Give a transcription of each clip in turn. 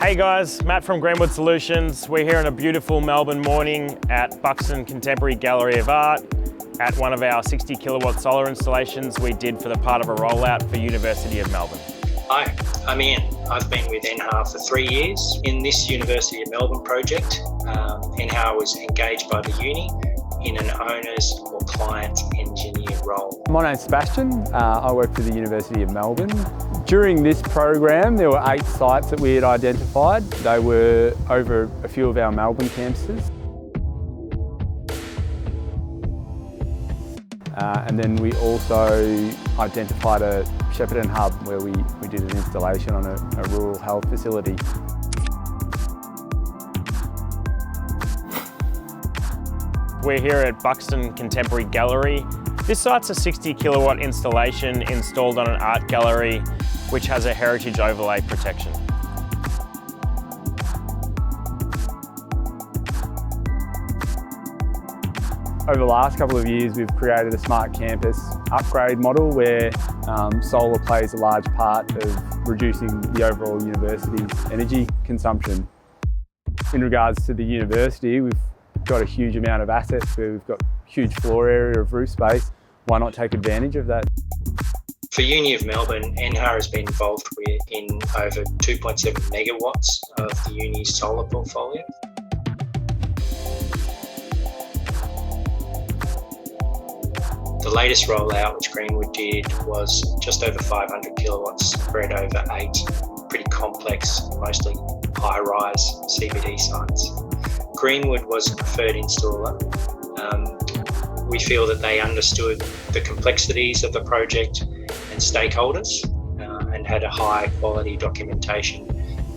Hey guys, Matt from Greenwood Solutions. We're here on a beautiful Melbourne morning at Buxton Contemporary Gallery of Art at one of our 60 kilowatt solar installations we did for the part of a rollout for University of Melbourne. Hi, I'm Ian. I've been with Enhar for 3 years. In this University of Melbourne project, Enhar was engaged by the uni in an owner's or client engineer role. My name's Sebastian. I work for the University of Melbourne. During this program, there were 8 sites that we had identified. They were over a few of our Melbourne campuses. And then we also identified a Shepparton hub where we did an installation on a rural health facility. We're here at Buxton Contemporary Gallery. This site's a 60 kilowatt installation installed on an art gallery which has a heritage overlay protection. Over the last couple of years, we've created a smart campus upgrade model where solar plays a large part of reducing the overall university's energy consumption. In regards to the university, we've got a huge amount of assets where we've got huge floor area of roof space. Why not take advantage of that? For Uni of Melbourne, Enhar has been involved in over 2.7 megawatts of the uni's solar portfolio. The latest rollout, which Greenwood did, was just over 500 kilowatts spread over 8 pretty complex, mostly high-rise CBD sites. Greenwood was a preferred installer. We feel that they understood the complexities of the project and stakeholders and had a high quality documentation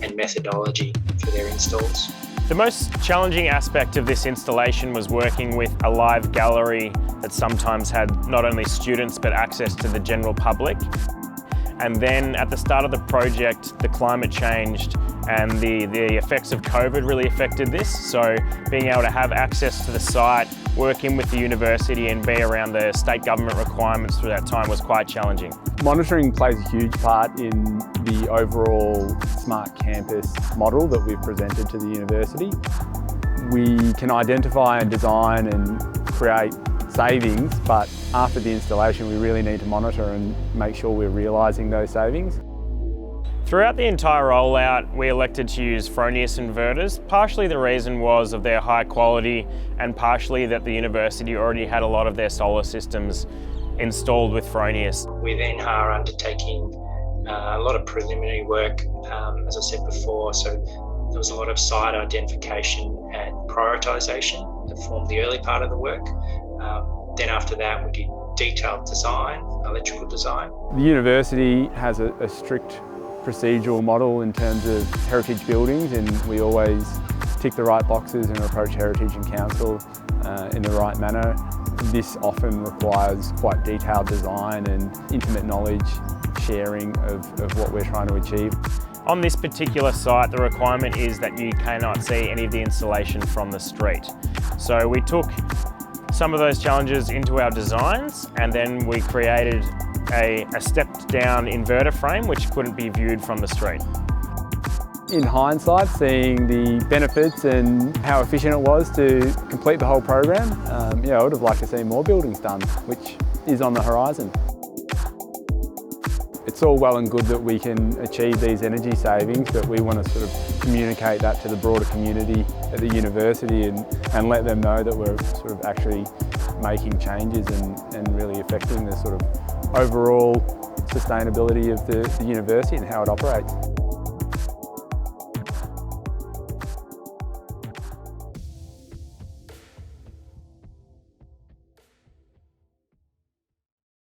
and methodology for their installs. The most challenging aspect of this installation was working with a live gallery that sometimes had not only students but access to the general public. And then at the start of the project, the climate changed and the effects of COVID really affected this. So being able to have access to the site, working with the university and be around the state government requirements through that time was quite challenging. Monitoring plays a huge part in the overall smart campus model that we've presented to the university. We can identify and design and create savings, but after the installation we really need to monitor and make sure we're realising those savings. Throughout the entire rollout, we elected to use Fronius inverters. Partially the reason was of their high quality and partially that the university already had a lot of their solar systems installed with Fronius. With Enhar undertaking a lot of preliminary work, as I said before, so there was a lot of site identification and prioritisation that formed the early part of the work. Then after that we did detailed design, electrical design. The university has a strict procedural model in terms of heritage buildings, and we always tick the right boxes and approach Heritage and Council in the right manner. This often requires quite detailed design and intimate knowledge sharing of what we're trying to achieve. On this particular site, the requirement is that you cannot see any of the installation from the street. So we took some of those challenges into our designs, and then we created a stepped down inverter frame which couldn't be viewed from the street. In hindsight, seeing the benefits and how efficient it was to complete the whole program, I would have liked to see more buildings done, which is on the horizon. It's all well and good that we can achieve these energy savings, but we want to sort of communicate that to the broader community at the university and let them know that we're sort of actually making changes and really affecting the sort of overall sustainability of the university and how it operates.